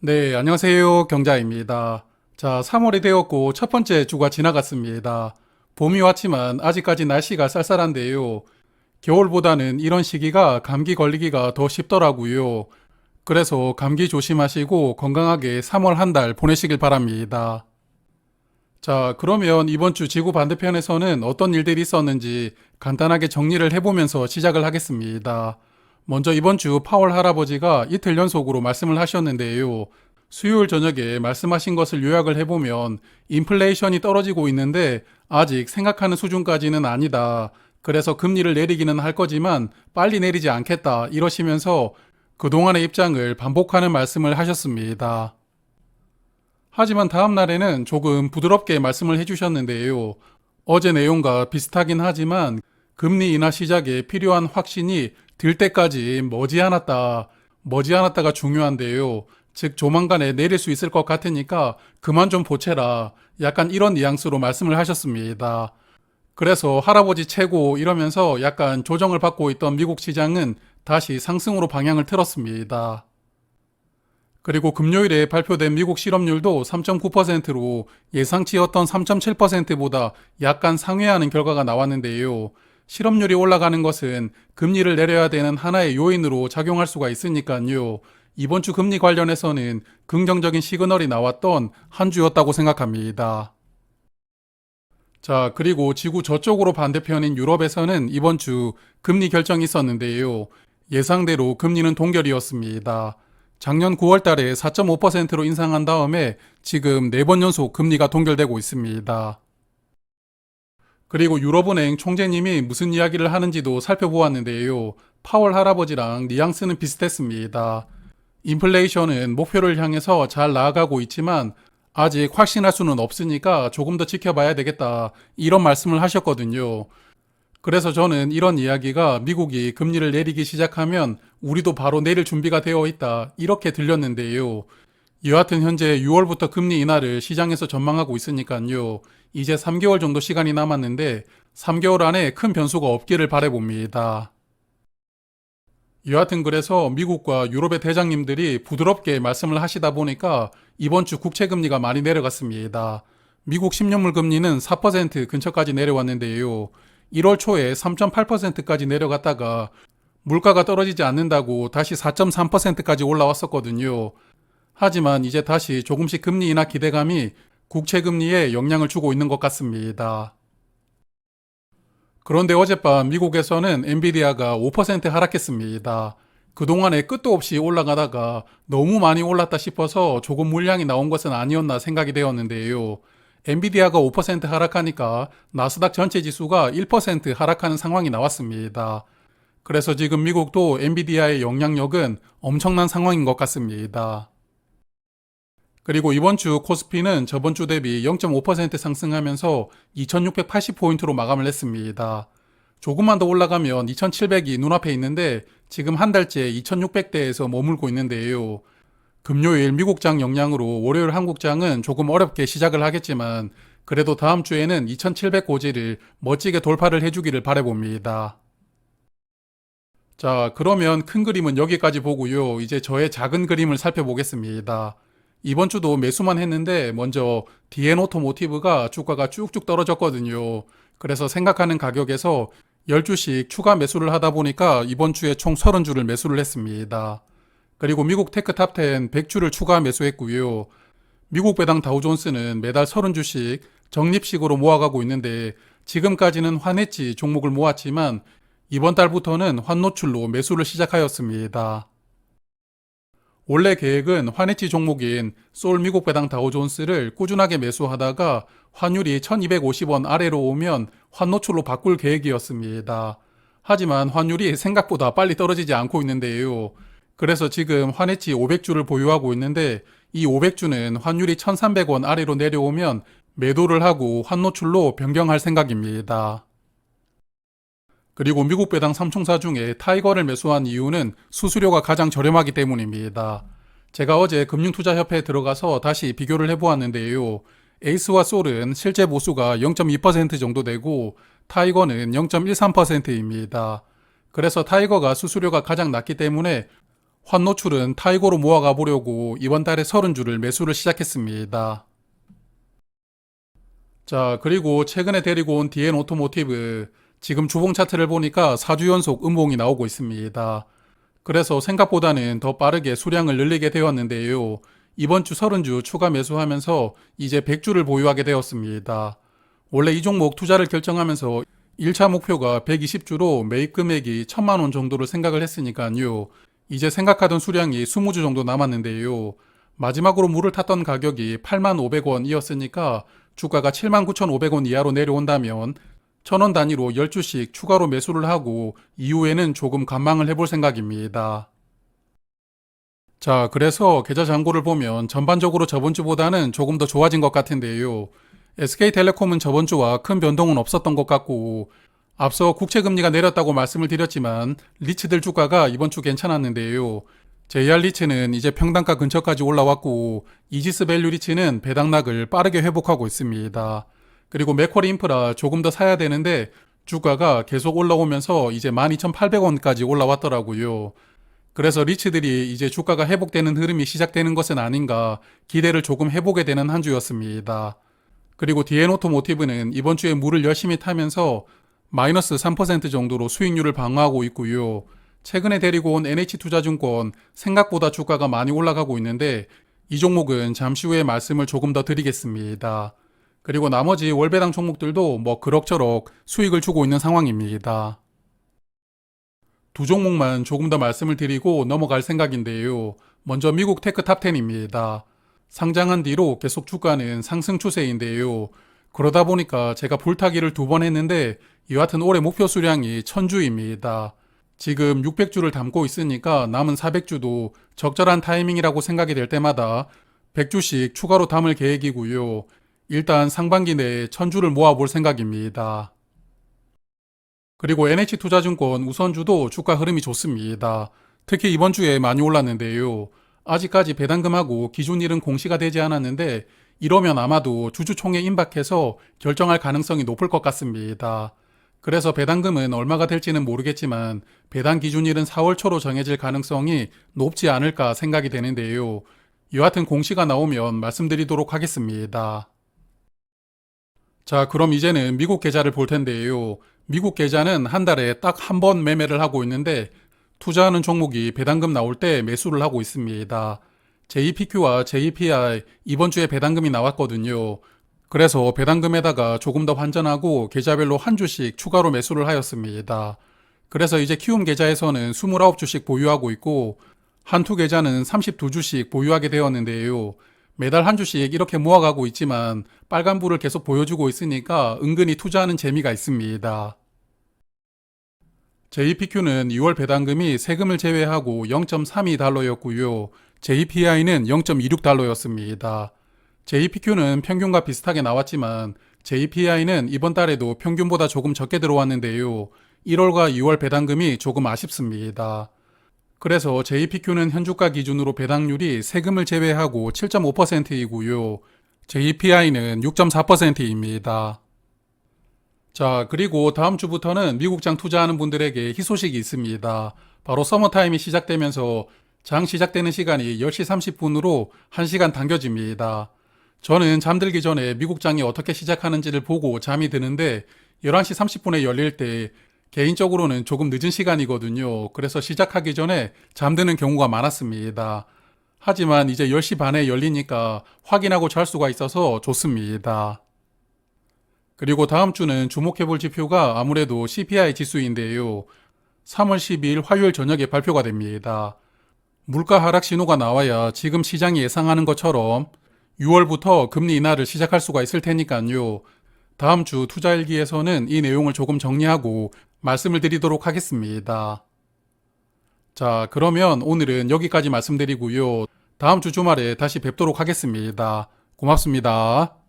네, 안녕하세요. 경자입니다. 자, 3월이 되었고 첫 번째 주가 지나갔습니다. 봄이 왔지만 아직까지 날씨가 쌀쌀한데요. 겨울보다는 이런 시기가 감기 걸리기가 더 쉽더라고요. 그래서 감기 조심하시고 건강하게 3월 한 달 보내시길 바랍니다. 자, 그러면 이번 주 지구 반대편에서는 어떤 일들이 있었는지 간단하게 정리를 해보면서 시작을 하겠습니다. 먼저 이번 주 파월 할아버지가 이틀 연속으로 말씀을 하셨는데요. 수요일 저녁에 말씀하신 것을 요약을 해보면 인플레이션이 떨어지고 있는데 아직 생각하는 수준까지는 아니다. 그래서 금리를 내리기는 할 거지만 빨리 내리지 않겠다. 이러시면서 그동안의 입장을 반복하는 말씀을 하셨습니다. 하지만 다음 날에는 조금 부드럽게 말씀을 해주셨는데요. 어제 내용과 비슷하긴 하지만 금리 인하 시작에 필요한 확신이 들 때까지 머지않았다. 머지않았다가 중요한데요. 즉 조만간에 내릴 수 있을 것 같으니까 그만 좀 보채라. 약간 이런 뉘앙스로 말씀을 하셨습니다. 그래서 할아버지 최고 이러면서 약간 조정을 받고 있던 미국 시장은 다시 상승으로 방향을 틀었습니다. 그리고 금요일에 발표된 미국 실업률도 3.9%로 예상치였던 3.7%보다 약간 상회하는 결과가 나왔는데요. 실업률이 올라가는 것은 금리를 내려야 되는 하나의 요인으로 작용할 수가 있으니까요. 이번 주 금리 관련해서는 긍정적인 시그널이 나왔던 한 주였다고 생각합니다. 자, 그리고 지구 저쪽으로 반대편인 유럽에서는 이번 주 금리 결정이 있었는데요. 예상대로 금리는 동결이었습니다. 작년 9월 달에 4.5%로 인상한 다음에 지금 4번 연속 금리가 동결되고 있습니다. 그리고 유럽은행 총재님이 무슨 이야기를 하는지도 살펴보았는데요. 파월 할아버지랑 뉘앙스는 비슷했습니다. 인플레이션은 목표를 향해서 잘 나아가고 있지만 아직 확신할 수는 없으니까 조금 더 지켜봐야 되겠다. 이런 말씀을 하셨거든요. 그래서 저는 이런 이야기가 미국이 금리를 내리기 시작하면 우리도 바로 내릴 준비가 되어 있다. 이렇게 들렸는데요. 여하튼 현재 6월부터 금리 인하를 시장에서 전망하고 있으니까요. 이제 3개월 정도 시간이 남았는데 3개월 안에 큰 변수가 없기를 바라봅니다. 여하튼 그래서 미국과 유럽의 대장님들이 부드럽게 말씀을 하시다 보니까 이번 주 국채 금리가 많이 내려갔습니다. 미국 10년물 금리는 4% 근처까지 내려왔는데요. 1월 초에 3.8%까지 내려갔다가 물가가 떨어지지 않는다고 다시 4.3%까지 올라왔었거든요. 하지만 이제 다시 조금씩 금리 인하 기대감이 국채 금리에 영향을 주고 있는 것 같습니다. 그런데 어젯밤 미국에서는 엔비디아가 5% 하락했습니다. 그동안에 끝도 없이 올라가다가 너무 많이 올랐다 싶어서 조금 물량이 나온 것은 아니었나 생각이 되었는데요. 엔비디아가 5% 하락하니까 나스닥 전체 지수가 1% 하락하는 상황이 나왔습니다. 그래서 지금 미국도 엔비디아의 영향력은 엄청난 상황인 것 같습니다. 그리고 이번 주 코스피는 저번 주 대비 0.5% 상승하면서 2680포인트로 마감을 했습니다. 조금만 더 올라가면 2700이 눈앞에 있는데 지금 한 달째 2600대에서 머물고 있는데요. 금요일 미국장 영향으로 월요일 한국장은 조금 어렵게 시작을 하겠지만 그래도 다음 주에는 2700 고지를 멋지게 돌파를 해주기를 바라봅니다. 자, 그러면 큰 그림은 여기까지 보고요. 이제 저의 작은 그림을 살펴보겠습니다. 이번 주도 매수만 했는데 먼저 디엔 오토모티브가 주가가 쭉쭉 떨어졌거든요. 그래서 생각하는 가격에서 10주씩 추가 매수를 하다 보니까 이번 주에 총 30주를 매수를 했습니다. 그리고 미국 테크 탑10 100주를 추가 매수했고요. 미국 배당 다우존스는 매달 30주씩 적립식으로 모아가고 있는데 지금까지는 환해지 종목을 모았지만 이번 달부터는 환노출로 매수를 시작하였습니다. 원래 계획은 환해지 종목인 솔 미국 배당 다우존스를 꾸준하게 매수하다가 환율이 1250원 아래로 오면 환노출로 바꿀 계획이었습니다. 하지만 환율이 생각보다 빨리 떨어지지 않고 있는데요. 그래서 지금 환해지 500주를 보유하고 있는데 이 500주는 환율이 1300원 아래로 내려오면 매도를 하고 환노출로 변경할 생각입니다. 그리고 미국 배당 3총사 중에 타이거를 매수한 이유는 수수료가 가장 저렴하기 때문입니다. 제가 어제 금융투자협회에 들어가서 다시 비교를 해보았는데요. 에이스와 솔은 실제 보수가 0.2% 정도 되고 타이거는 0.13%입니다. 그래서 타이거가 수수료가 가장 낮기 때문에 환 노출은 타이거로 모아가 보려고 이번 달에 30주를 매수를 시작했습니다. 자, 그리고 최근에 데리고 온 DN 오토모티브 지금 주봉 차트를 보니까 4주 연속 음봉이 나오고 있습니다. 그래서 생각보다는 더 빠르게 수량을 늘리게 되었는데요. 이번 주 30주 추가 매수하면서 이제 100주를 보유하게 되었습니다. 원래 이 종목 투자를 결정하면서 1차 목표가 120주로 매입 금액이 1000만 원 정도를 생각을 했으니까요. 이제 생각하던 수량이 20주 정도 남았는데요. 마지막으로 물을 탔던 가격이 85,500원이었으니까 주가가 79,500원 이하로 내려온다면 1000원 단위로 10주씩 추가로 매수를 하고 이후에는 조금 관망을 해볼 생각입니다. 자, 그래서 계좌 잔고를 보면 전반적으로 저번 주보다는 조금 더 좋아진 것 같은데요. SK텔레콤은 저번 주와 큰 변동은 없었던 것 같고 앞서 국채금리가 내렸다고 말씀을 드렸지만 리츠들 주가가 이번 주 괜찮았는데요. JR 리츠는 이제 평단가 근처까지 올라왔고 이지스 밸류 리츠는 배당락을 빠르게 회복하고 있습니다. 그리고 맥쿼리 인프라 조금 더 사야 되는데 주가가 계속 올라오면서 이제 12,800원까지 올라왔더라고요. 그래서 리츠들이 이제 주가가 회복되는 흐름이 시작되는 것은 아닌가 기대를 조금 해보게 되는 한 주였습니다. 그리고 DN 오토모티브는 이번 주에 물을 열심히 타면서 마이너스 3% 정도로 수익률을 방어하고 있고요. 최근에 데리고 온 NH투자증권 생각보다 주가가 많이 올라가고 있는데 이 종목은 잠시 후에 말씀을 조금 더 드리겠습니다. 그리고 나머지 월배당 종목들도 뭐 그럭저럭 수익을 주고 있는 상황입니다. 두 종목만 조금 더 말씀을 드리고 넘어갈 생각인데요. 먼저 미국 테크 탑10입니다. 상장한 뒤로 계속 주가는 상승 추세인데요. 그러다 보니까 제가 불타기를 2번 했는데 여하튼 올해 목표 수량이 1000주입니다. 지금 600주를 담고 있으니까 남은 400주도 적절한 타이밍이라고 생각이 될 때마다 100주씩 추가로 담을 계획이고요. 일단 상반기 내에 1000주를 모아볼 생각입니다. 그리고 NH투자증권 우선주도 주가 흐름이 좋습니다. 특히 이번 주에 많이 올랐는데요. 아직까지 배당금하고 기준일은 공시가 되지 않았는데 이러면 아마도 주주총회 임박해서 결정할 가능성이 높을 것 같습니다. 그래서 배당금은 얼마가 될지는 모르겠지만 배당 기준일은 4월 초로 정해질 가능성이 높지 않을까 생각이 되는데요. 여하튼 공시가 나오면 말씀드리도록 하겠습니다. 자, 그럼 이제는 미국 계좌를 볼 텐데요. 미국 계좌는 한 달에 딱 한 번 매매를 하고 있는데 투자하는 종목이 배당금 나올 때 매수를 하고 있습니다. JPQ와 JPI 이번 주에 배당금이 나왔거든요. 그래서 배당금에다가 조금 더 환전하고 계좌별로 한 주씩 추가로 매수를 하였습니다. 그래서 이제 키움 계좌에서는 29주씩 보유하고 있고 한투 계좌는 32주씩 보유하게 되었는데요. 매달 한 주씩 이렇게 모아가고 있지만 빨간불을 계속 보여주고 있으니까 은근히 투자하는 재미가 있습니다. JPQ는 6월 배당금이 세금을 제외하고 0.32달러였고요. JPI는 0.26달러였습니다. JPQ는 평균과 비슷하게 나왔지만 JPI는 이번 달에도 평균보다 조금 적게 들어왔는데요. 1월과 2월 배당금이 조금 아쉽습니다. 그래서 JPQ는 현주가 기준으로 배당률이 세금을 제외하고 7.5%이고요. JPI는 6.4%입니다. 자, 그리고 다음 주부터는 미국장 투자하는 분들에게 희소식이 있습니다. 바로 서머타임이 시작되면서 장 시작되는 시간이 10시 30분으로 1시간 당겨집니다. 저는 잠들기 전에 미국장이 어떻게 시작하는지를 보고 잠이 드는데 11시 30분에 열릴 때 개인적으로는 조금 늦은 시간이거든요. 그래서 시작하기 전에 잠드는 경우가 많았습니다. 하지만 이제 10시 반에 열리니까 확인하고 잘 수가 있어서 좋습니다. 그리고 다음 주는 주목해볼 지표가 아무래도 CPI 지수인데요. 3월 12일 화요일 저녁에 발표가 됩니다. 물가 하락 신호가 나와야 지금 시장이 예상하는 것처럼 6월부터 금리 인하를 시작할 수가 있을 테니까요. 다음 주 투자일기에서는 이 내용을 조금 정리하고 말씀을 드리도록 하겠습니다. 자, 그러면 오늘은 여기까지 말씀드리고요. 다음 주 주말에 다시 뵙도록 하겠습니다. 고맙습니다.